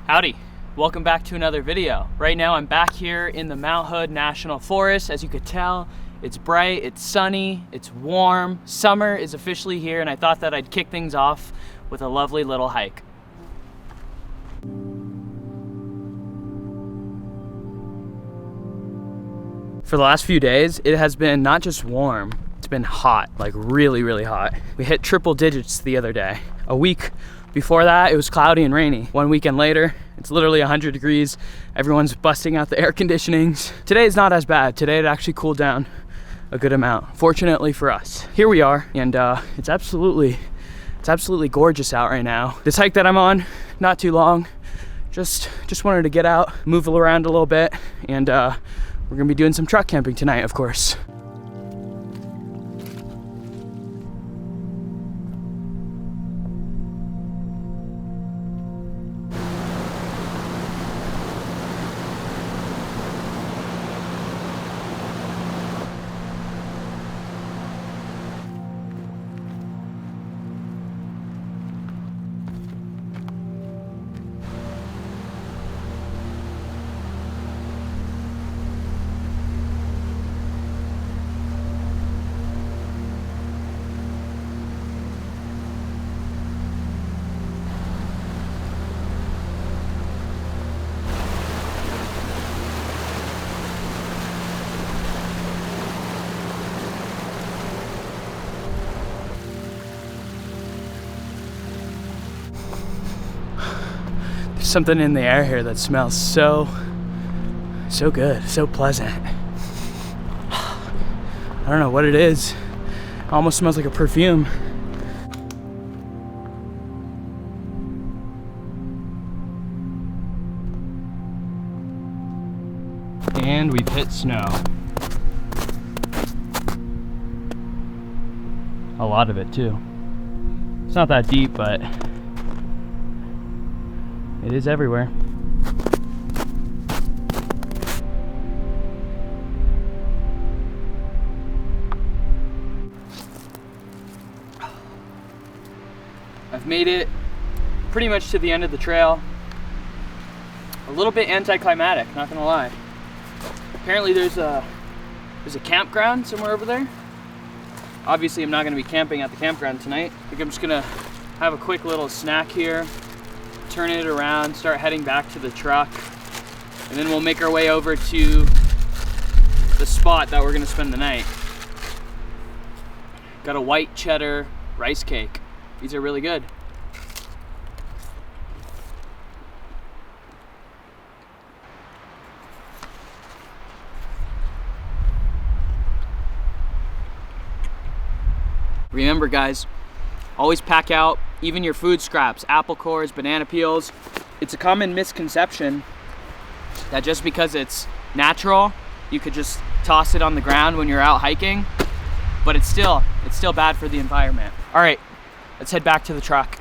Howdy, welcome back to another video. Right now I'm back here in the Mount Hood National Forest. As you could tell, it's bright, it's sunny, it's warm. Summer is officially here, and I thought that I'd kick things off with a lovely little hike. For the last few days, it has been not just warm, it's been hot, like really, really hot. We hit triple digits the other day. A week before that, it was cloudy and rainy. One weekend later, it's literally 100 degrees. Everyone's busting out the air conditionings. Today is not as bad. Today it actually cooled down a good amount, fortunately for us. Here we are, and it's absolutely gorgeous out right now. This hike that I'm on, not too long. Just wanted to get out, move around a little bit, and we're gonna be doing some truck camping tonight, of course. Something in the air here that smells so good, so pleasant. I don't know what it is. It almost smells like a perfume. And we've hit snow. A lot of it too. It's not that deep, but it is everywhere. I've made it pretty much to the end of the trail. A little bit anticlimactic, not gonna lie. Apparently there's a campground somewhere over there. Obviously I'm not gonna be camping at the campground tonight. I think I'm just gonna have a quick little snack here, turn it around, start heading back to the truck, and then we'll make our way over to the spot that we're gonna spend the night. Got a white cheddar rice cake. These are really good. Remember guys, always pack out even your food scraps, apple cores, banana peels. It's a common misconception that just because it's natural, you could just toss it on the ground when you're out hiking, but it's still bad for the environment. All right, let's head back to the truck.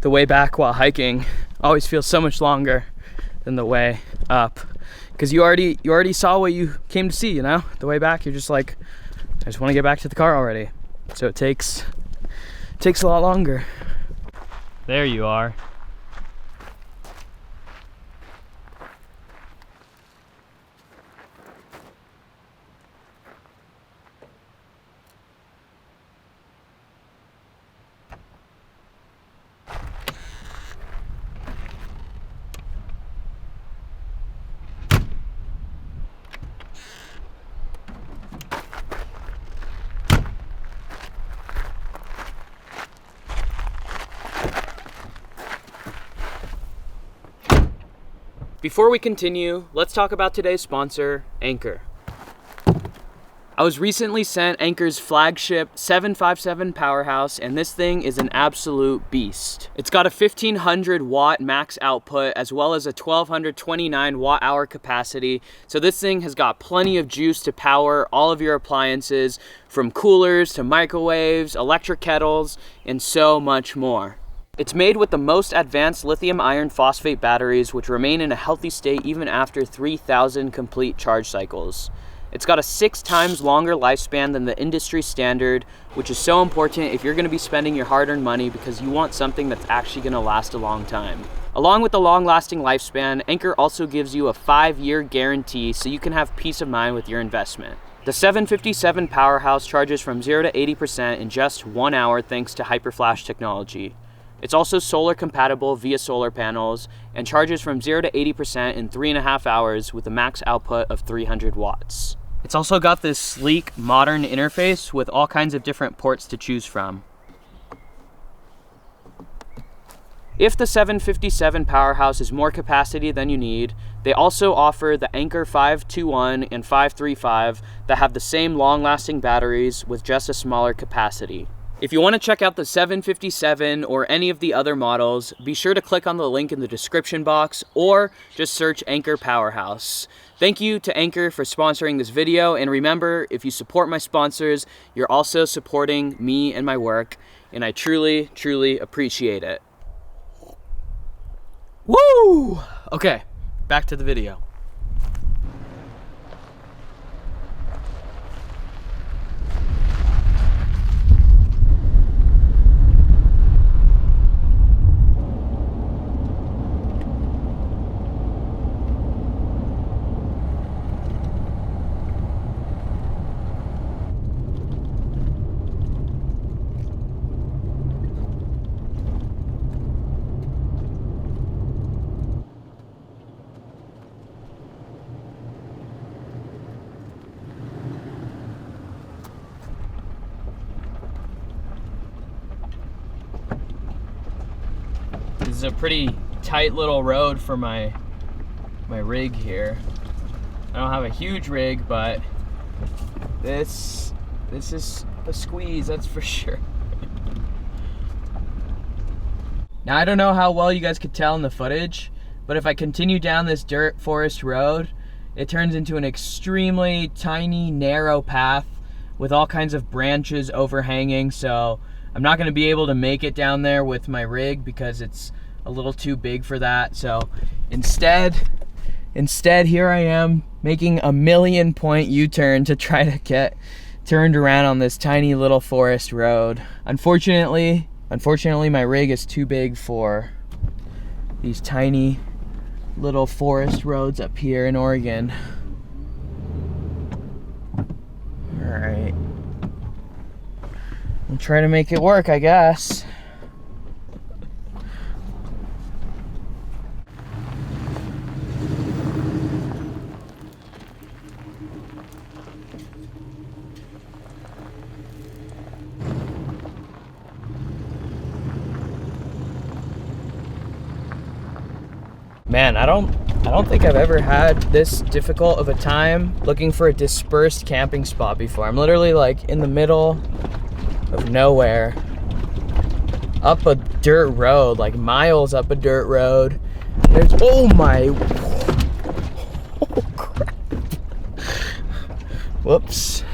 The way back while hiking always feels so much longer than the way up, because you already saw what you came to see, you know? The way back, you're just like, I just want to get back to the car already. So it takes a lot longer. There you are. Before we continue, let's talk about today's sponsor, Anchor. I was recently sent Anchor's flagship 757 Powerhouse, and this thing is an absolute beast. It's got a 1500 watt max output as well as a 1229 watt hour capacity. So this thing has got plenty of juice to power all of your appliances, from coolers to microwaves, electric kettles, and so much more. It's made with the most advanced lithium iron phosphate batteries, which remain in a healthy state even after 3,000 complete charge cycles. It's got a 6 times longer lifespan than the industry standard, which is so important if you're going to be spending your hard-earned money, because you want something that's actually going to last a long time. Along with the long-lasting lifespan, Anchor also gives you a 5-year guarantee, so you can have peace of mind with your investment. The 757 Powerhouse charges from 0 to 80% in just 1 hour thanks to HyperFlash technology. It's also solar compatible via solar panels and charges from 0 to 80% in 3.5 hours with a max output of 300 watts. It's also got this sleek, modern interface with all kinds of different ports to choose from. If the 757 Powerhouse is more capacity than you need, they also offer the Anchor 521 and 535 that have the same long-lasting batteries with just a smaller capacity. If you want to check out the 757 or any of the other models, be sure to click on the link in the description box or just search Anchor Powerhouse. Thank you to Anchor for sponsoring this video, and remember, if you support my sponsors, you're also supporting me and my work, and I truly, truly appreciate it. Woo! Okay, back to the video. This is a pretty tight little road for my rig here. I don't have a huge rig, but this is a squeeze, that's for sure. Now, I don't know how well you guys could tell in the footage, but if I continue down this dirt forest road, it turns into an extremely tiny, narrow path with all kinds of branches overhanging, so I'm not gonna be able to make it down there with my rig because it's a little too big for that. So instead here I am making a 1,000,000-point U-turn to try to get turned around on this tiny little forest road. Unfortunately, my rig is too big for these tiny little forest roads up here in Oregon. All right. We'll try to make it work, I guess. Man, I don't think I've ever had this difficult of a time looking for a dispersed camping spot before. I'm literally like in the middle of nowhere, up a dirt road, like miles up a dirt road. There's, oh crap. Whoops.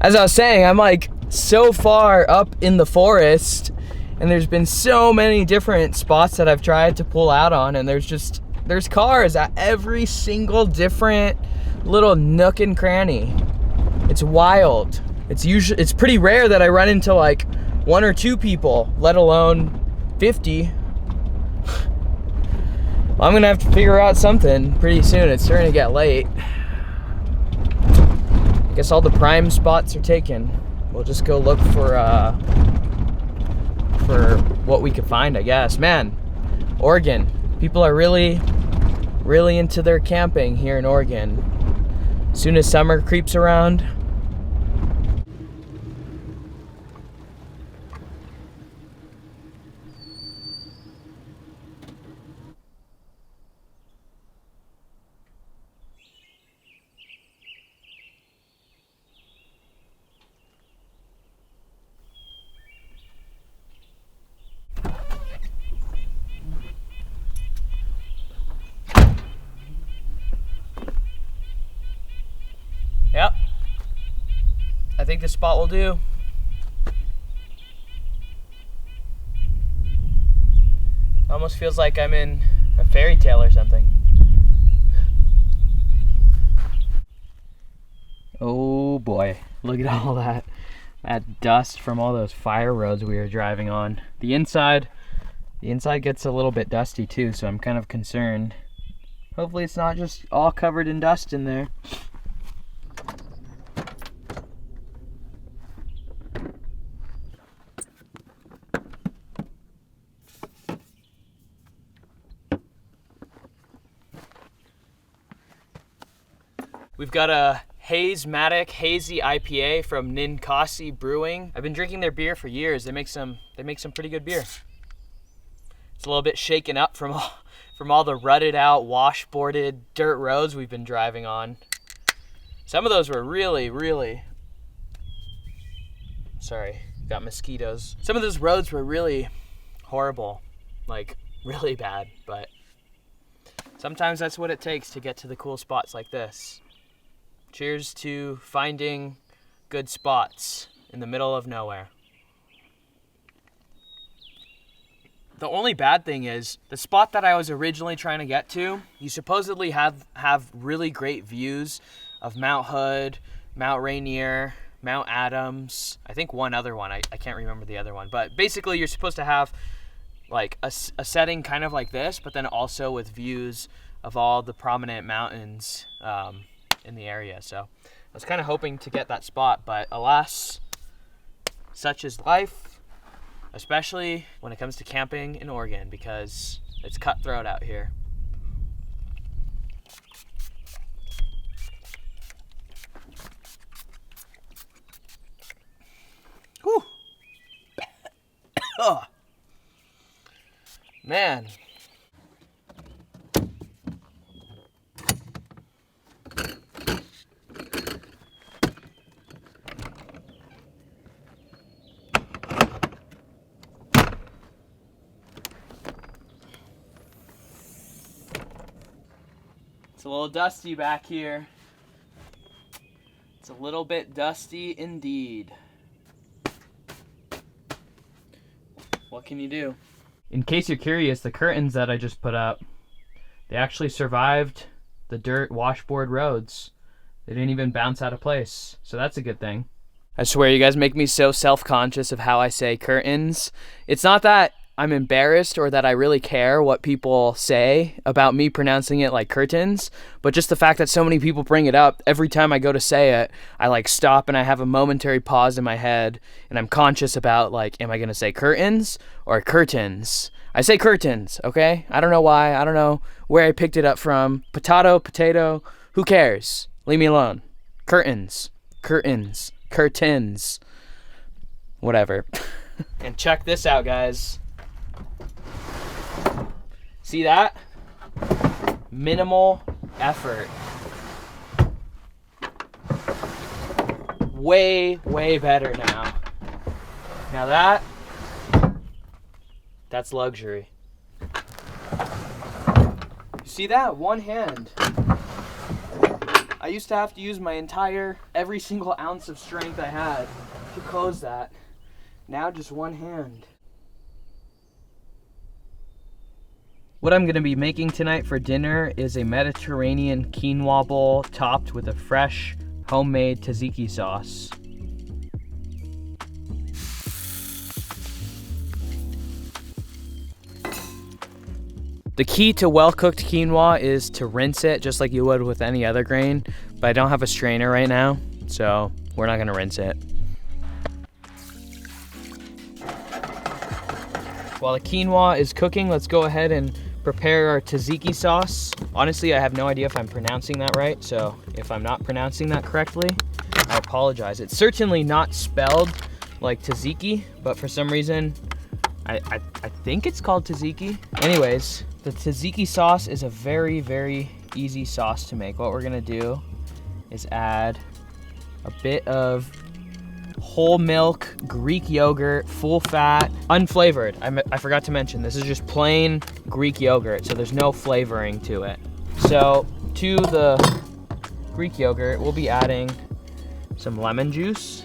As I was saying, I'm like so far up in the forest, and there's been so many different spots that I've tried to pull out on, and there's cars at every single different little nook and cranny. It's wild. It's pretty rare that I run into like 1 or 2 people, let alone 50. Well, I'm gonna have to figure out something pretty soon. It's starting to get late. I guess all the prime spots are taken. We'll just go look for what we could find, I guess. Man, Oregon. People are really into their camping here in Oregon. As soon as summer creeps around, think this spot will do. Almost feels like I'm in a fairy tale or something. Oh boy, look at all that dust from all those fire roads we were driving on. The inside gets a little bit dusty too, so I'm kind of concerned. Hopefully it's not just all covered in dust in there. We've got a Haze-Matic Hazy IPA from Ninkasi Brewing. I've been drinking their beer for years. They make some pretty good beer. It's a little bit shaken up from all the rutted out, washboarded dirt roads we've been driving on. Some of those were really, sorry, got mosquitoes. Some of those roads were really horrible, like really bad, but sometimes that's what it takes to get to the cool spots like this. Cheers to finding good spots in the middle of nowhere. The only bad thing is, the spot that I was originally trying to get to, you supposedly have really great views of Mount Hood, Mount Rainier, Mount Adams, I think one other one, I can't remember the other one, but basically you're supposed to have like a setting kind of like this, but then also with views of all the prominent mountains in the area. So I was kind of hoping to get that spot, but alas, such is life, especially when it comes to camping in Oregon, because it's cutthroat out here. Whew. Oh. Man. It's a little dusty back here. It's a little bit dusty indeed. What can you do? In case you're curious, the curtains that I just put up, they actually survived the dirt washboard roads. They didn't even bounce out of place, so that's a good thing. I swear, you guys make me so self-conscious of how I say curtains. It's not that I'm embarrassed or that I really care what people say about me pronouncing it like curtains, but just the fact that so many people bring it up every time I go to say it, I like stop and I have a momentary pause in my head and I'm conscious about like, am I going to say curtains or curtains? I say curtains, okay? I don't know why. I don't know where I picked it up from. Potato, who cares? Leave me alone. Curtains, whatever. And check this out, guys. See that? Minimal effort. Way better now. Now that's luxury. See that? One hand. I used to have to use my every single ounce of strength I had to close that. Now just one hand. What I'm gonna be making tonight for dinner is a Mediterranean quinoa bowl topped with a fresh, homemade tzatziki sauce. The key to well-cooked quinoa is to rinse it just like you would with any other grain, but I don't have a strainer right now, so we're not gonna rinse it. While the quinoa is cooking, let's go ahead and prepare our tzatziki sauce. Honestly, I have no idea if I'm pronouncing that right, so if I'm not pronouncing that correctly, I apologize. It's certainly not spelled like tzatziki, but for some reason, I think it's called tzatziki. Anyways, the tzatziki sauce is a very easy sauce to make. What we're gonna do is add a bit of whole milk, Greek yogurt, full fat, unflavored. I forgot to mention, this is just plain Greek yogurt, so there's no flavoring to it. So to the Greek yogurt, we'll be adding some lemon juice.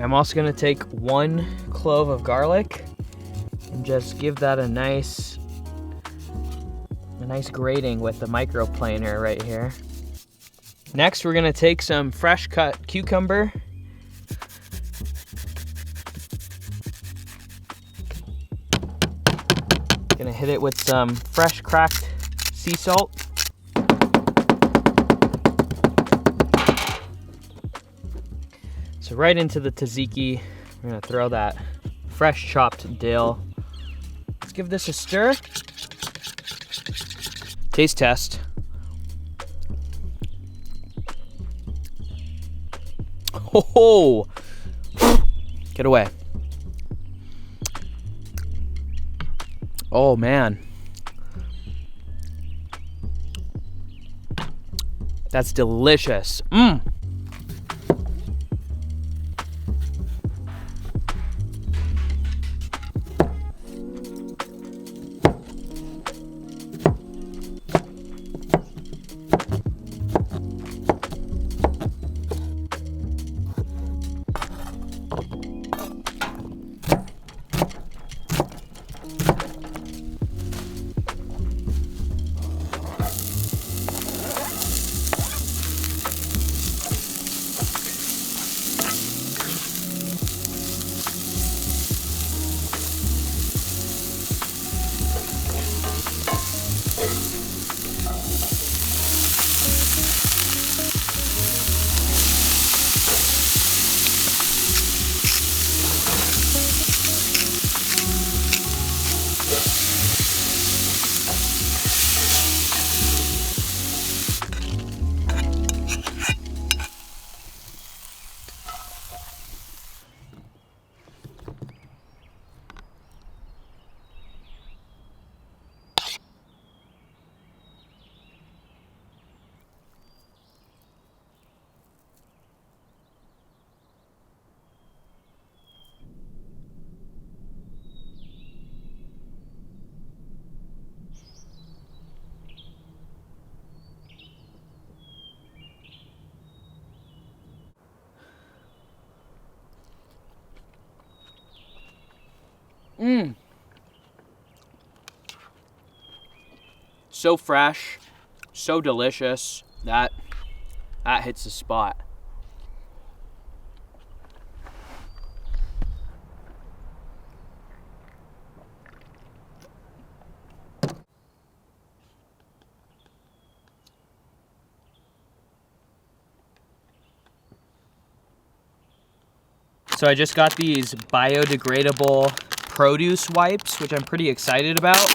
I'm also gonna take 1 clove of garlic and just give that a nice grating with the microplaner right here. Next, we're gonna take some fresh cut cucumber. Gonna hit it with some fresh cracked sea salt. So right into the tzatziki, we're gonna throw that fresh chopped dill. Let's give this a stir. Taste test. Oh, get away. Oh man. That's delicious. Mmm. Mmm. So fresh, so delicious. That hits the spot. So I just got these biodegradable produce wipes, which I'm pretty excited about.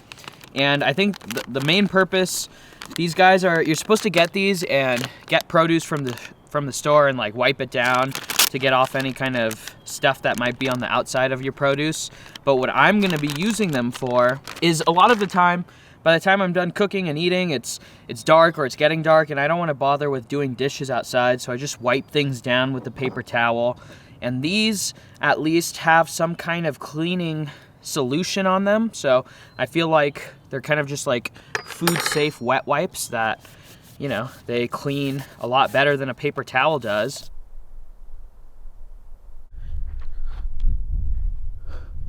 And I think the main purpose, these guys are, you're supposed to get these and get produce from the store and like wipe it down to get off any kind of stuff that might be on the outside of your produce. But what I'm gonna be using them for is, a lot of the time, by the time I'm done cooking and eating, it's dark or it's getting dark, and I don't wanna bother with doing dishes outside, so I just wipe things down with the paper towel. And these at least have some kind of cleaning solution on them, so I feel like they're kind of just like food safe wet wipes that, you know, they clean a lot better than a paper towel does.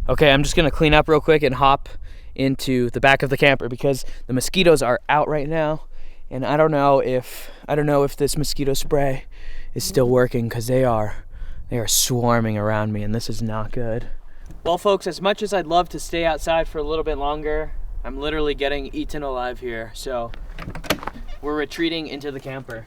Okay, I'm just gonna clean up real quick and hop into the back of the camper because the mosquitoes are out right now, and I don't know if this mosquito spray is still working, because they are swarming around me, and this is not good. Well, folks, as much as I'd love to stay outside for a little bit longer, I'm literally getting eaten alive here, so we're retreating into the camper.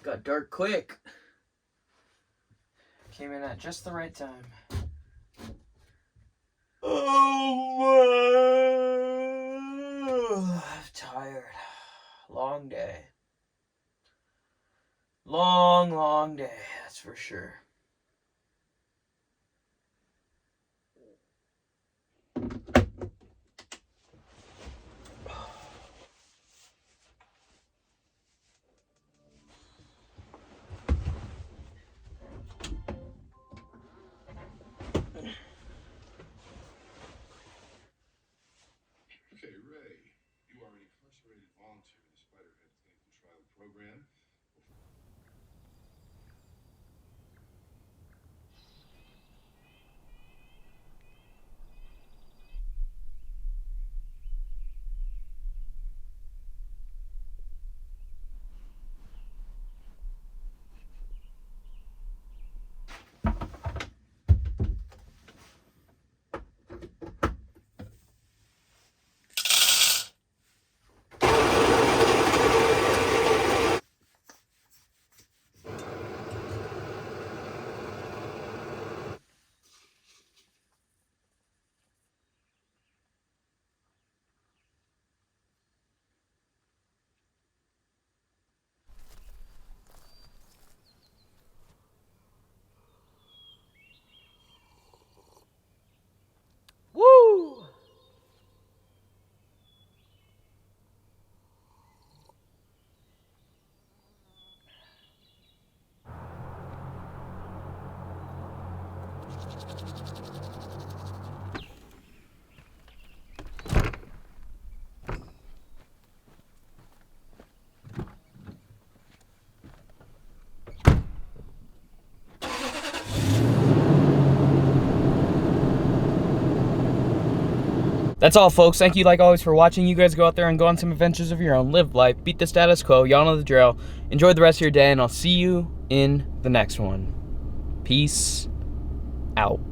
Got dark quick. Came in at just the right time. Oh, I'm tired. Long day. Long day, that's for sure. incarcerated volunteer in the Spiderhead clinical trial program. Woo! That's all, folks. Thank you, like always, for watching. You guys go out there and go on some adventures of your own. Live life. Beat the status quo. Y'all know the drill. Enjoy the rest of your day, and I'll see you in the next one. Peace out.